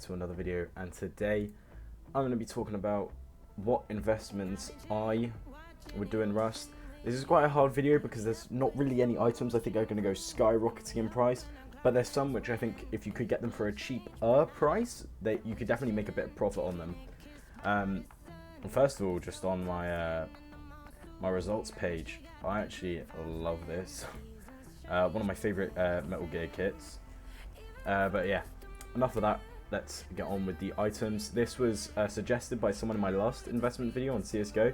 to another video, and today I'm going to be talking about what investments I would do in Rust. This is quite a hard video because there's not really any items I think are going to go skyrocketing in price, but there's some which I think if you could get them for a cheaper price, that you could definitely make a bit of profit on them. First of all, just on my results page, I actually love this. One of my favorite Metal Gear kits. But yeah, enough of that. Let's get on with the items. This was suggested by someone in my last investment video on CSGO.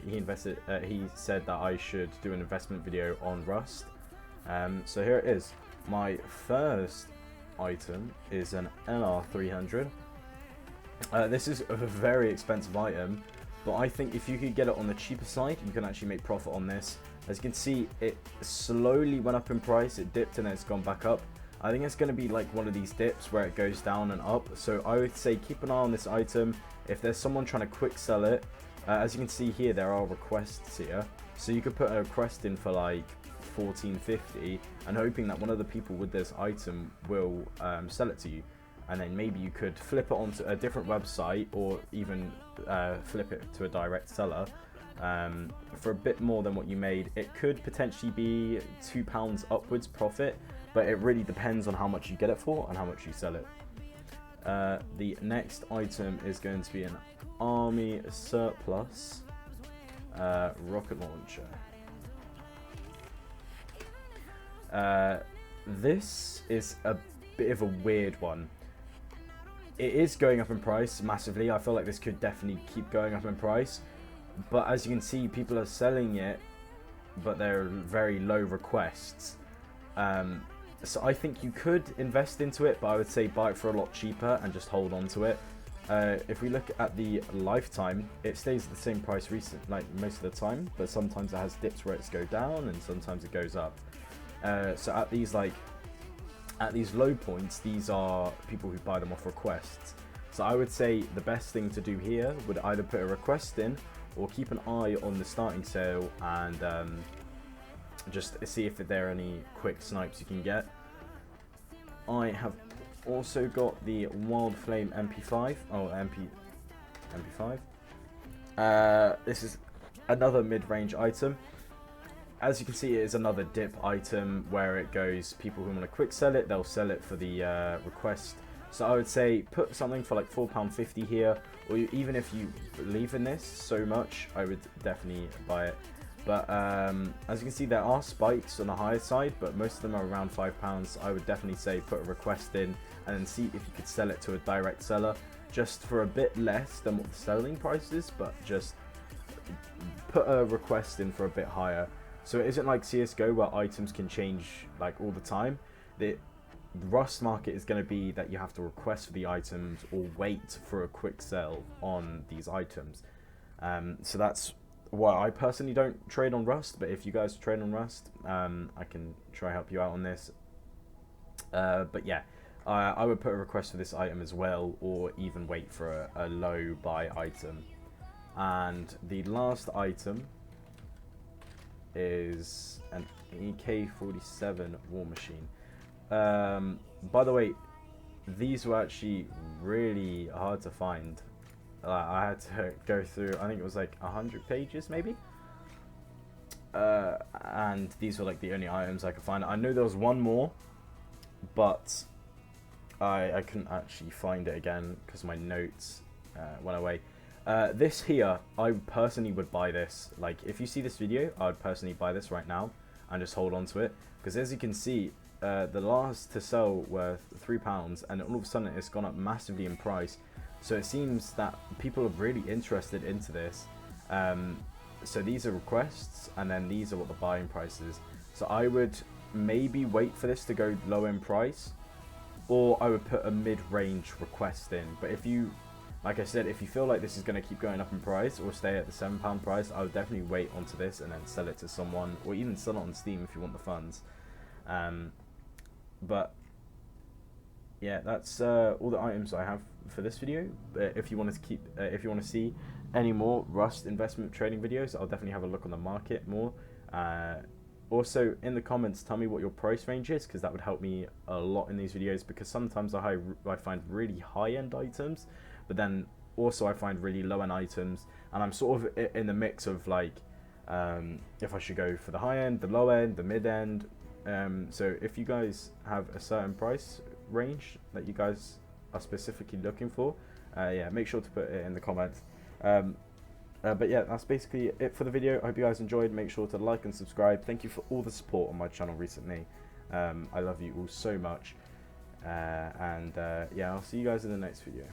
He said that I should do an investment video on Rust. So here it is. My first item is an LR300. This is a very expensive item, but I think if you could get it on the cheaper side, you can actually make profit on this. As you can see, it slowly went up in price. It dipped and then it's gone back up. I think it's going to be like one of these dips where it goes down and up. So I would say keep an eye on this item. If there's someone trying to quick sell it, as you can see here, there are requests here. So you could put a request in for like $14.50 and hoping that one of the people with this item will sell it to you. And then maybe you could flip it onto a different website or even flip it to a direct seller for a bit more than what you made. It could potentially be £2 upwards profit, but it really depends on how much you get it for and how much you sell it. The next item is going to be an army surplus rocket launcher. This is a bit of a weird one. It is going up in price massively. I feel like this could definitely keep going up in price, but as you can see, people are selling it, but they're very low requests. So I think you could invest into it, but I would say buy it for a lot cheaper and just hold on to it. If we look at the lifetime, it stays at the same price like most of the time, but sometimes it has dips where it's go down and sometimes it goes up. So at these low points, these are people who buy them off requests. So I would say the best thing to do here would either put a request in or keep an eye on the starting sale and just see if there are any quick snipes you can get. I have also got the Wild Flame MP5. MP5. This is another mid-range item. As you can see, it is another dip item where it goes, people who want to quick sell it, they'll sell it for the request. So I would say put something for like £4.50 here, or even if you believe in this so much, I would definitely buy it. But as you can see, there are spikes on the higher side, but most of them are around £5. I would definitely say put a request in and then see if you could sell it to a direct seller just for a bit less than what the selling price is, but just put a request in for a bit higher. So it isn't like CSGO where items can change like all the time. The Rust market is going to be that you have to request for the items or wait for a quick sell on these items. So that's why I personally don't trade on Rust, but if you guys trade on Rust, I can try help you out on this. But yeah, I would put a request for this item as well, or even wait for a low buy item. And the last item is an AK-47 War Machine. By the way, these were actually really hard to find. I had to go through, I think it was like 100 pages maybe, and these were like the only items I could find. I know there was one more, but I couldn't actually find it again because my notes went away. This here, I personally would buy this. Like, if you see this video, I would personally buy this right now and just hold on to it, because as you can see, the last to sell were £3, and all of a sudden it's gone up massively in price. So it seems that people are really interested into this. So these are requests, and then these are what the buying price is. So I would maybe wait for this to go low in price, or I would put a mid-range request in. But if you, like I said, if you feel like this is going to keep going up in price or stay at the £7 price, I would definitely wait onto this and then sell it to someone, or even sell it on Steam if you want the funds. But yeah, that's all the items I have for this video. If you want to if you want to see any more Rust investment trading videos, I'll definitely have a look on the market more. Also, in the comments, tell me what your price range is, because that would help me a lot in these videos, because sometimes I find really high-end items, but then also I find really low-end items, and I'm sort of in the mix of like, if I should go for the high-end, the low-end, the mid-end. So if you guys have a certain price range that you guys are specifically looking for, yeah, make sure to put it in the comments. But yeah, that's basically it for the video. I hope you guys enjoyed. Make sure to like and subscribe. Thank you for all the support on my channel recently. I love you all so much. Yeah, I'll see you guys in the next video.